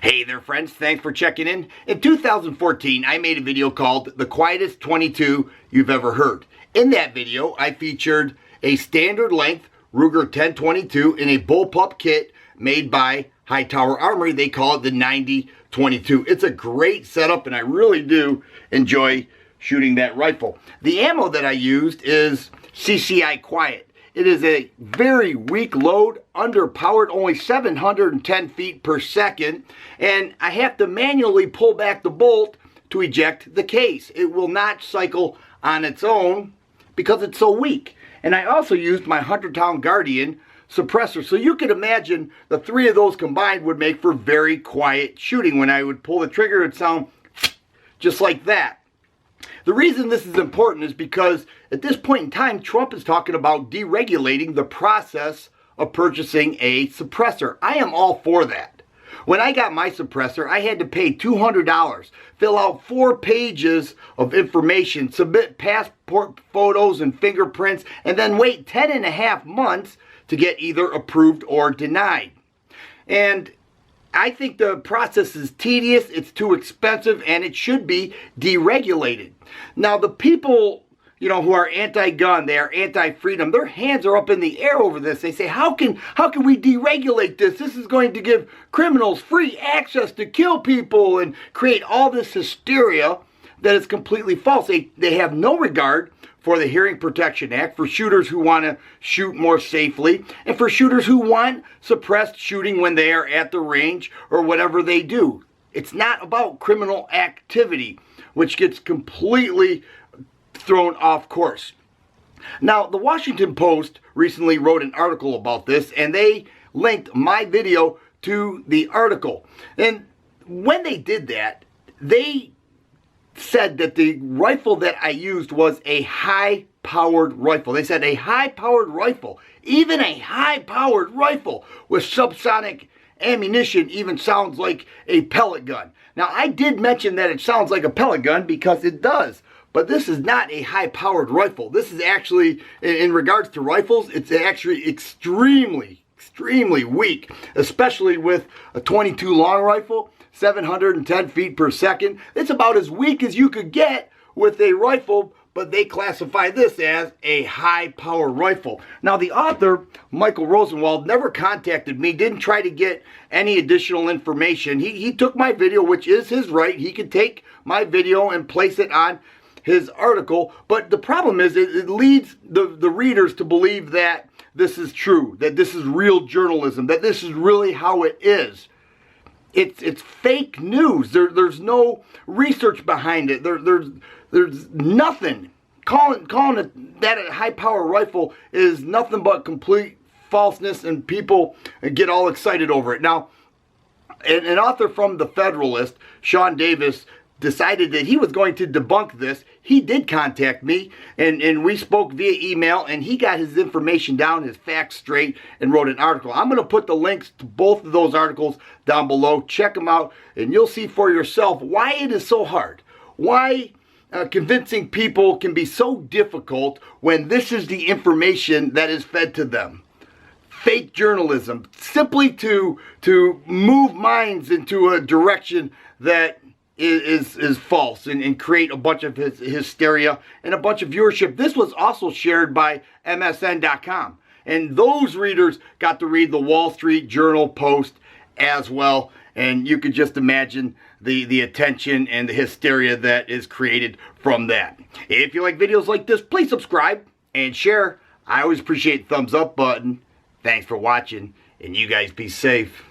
Hey there friends, thanks for checking in. In 2014, I made a video called The Quietest 22 You've Ever Heard. In that video, I featured a standard length Ruger 1022 in a bullpup kit made by Hightower Armory. They call it the 90-22. It's a great setup and I really do enjoy shooting that rifle. The ammo that I used is CCI Quiet. It is a very weak load, underpowered, only 710 feet per second, and I have to manually pull back the bolt to eject the case. It will not cycle on its own because it's so weak. And I also used my 100-pound Guardian suppressor. So you could imagine the three of those combined would make for very quiet shooting. When I would pull the trigger, it would sound just like that. The reason this is important is because at this point in time, Trump is talking about deregulating the process of purchasing a suppressor. I am all for that. When I got my suppressor, I had to pay $200, fill out 4 pages of information, submit passport photos and fingerprints, and then wait 10.5 months to get either approved or denied. And I think the process is tedious, it's too expensive, and it should be deregulated. Now, the people, who are anti-gun, they are anti-freedom, their hands are up in the air over this. They say, how can we deregulate this? This is going to give criminals free access to kill people and create all this hysteria that is completely false. They have no regard for the Hearing Protection Act, for shooters who want to shoot more safely, and for shooters who want suppressed shooting when they are at the range or whatever they do. It's not about criminal activity, which gets completely thrown off course. Now, the Washington Post recently wrote an article about this, and they linked my video to the article. And when they did that, they said that the rifle that I used was a high-powered rifle. They said a high-powered rifle, even a high-powered rifle with subsonic ammunition even sounds like a pellet gun. Now, I did mention that it sounds like a pellet gun because it does, but this is not a high-powered rifle. This is actually, in regards to rifles, it's actually extremely weak, especially with a 22 long rifle, 710 feet per second. It's about as weak as you could get with a rifle, but they classify this as a high-power rifle. Now, the author, Michael Rosenwald, never contacted me, didn't try to get any additional information. He took my video, which is his right. He could take my video and place it on his article, but the problem is it leads the readers to believe that this is true, that this is real journalism, that this is really how it is. It's fake news. There's no research behind it. There's nothing. Calling it that a high-power rifle is nothing but complete falseness, and people get all excited over it. Now, an author from The Federalist, Sean Davis, decided that he was going to debunk this. He did contact me, and we spoke via email, and he got his information down, his facts straight, and wrote an article. I'm going to put the links to both of those articles down below. Check them out, and you'll see for yourself why it is so hard. Why convincing people can be so difficult when this is the information that is fed to them. Fake journalism, simply to move minds into a direction that is false and create a bunch of hysteria and a bunch of viewership. This was also shared by MSN.com, and those readers got to read the Wall Street Journal Post as well, and you could just imagine the attention and the hysteria that is created from that. If you like videos like this, please subscribe and share. I always appreciate the thumbs up button. Thanks for watching, and you guys be safe.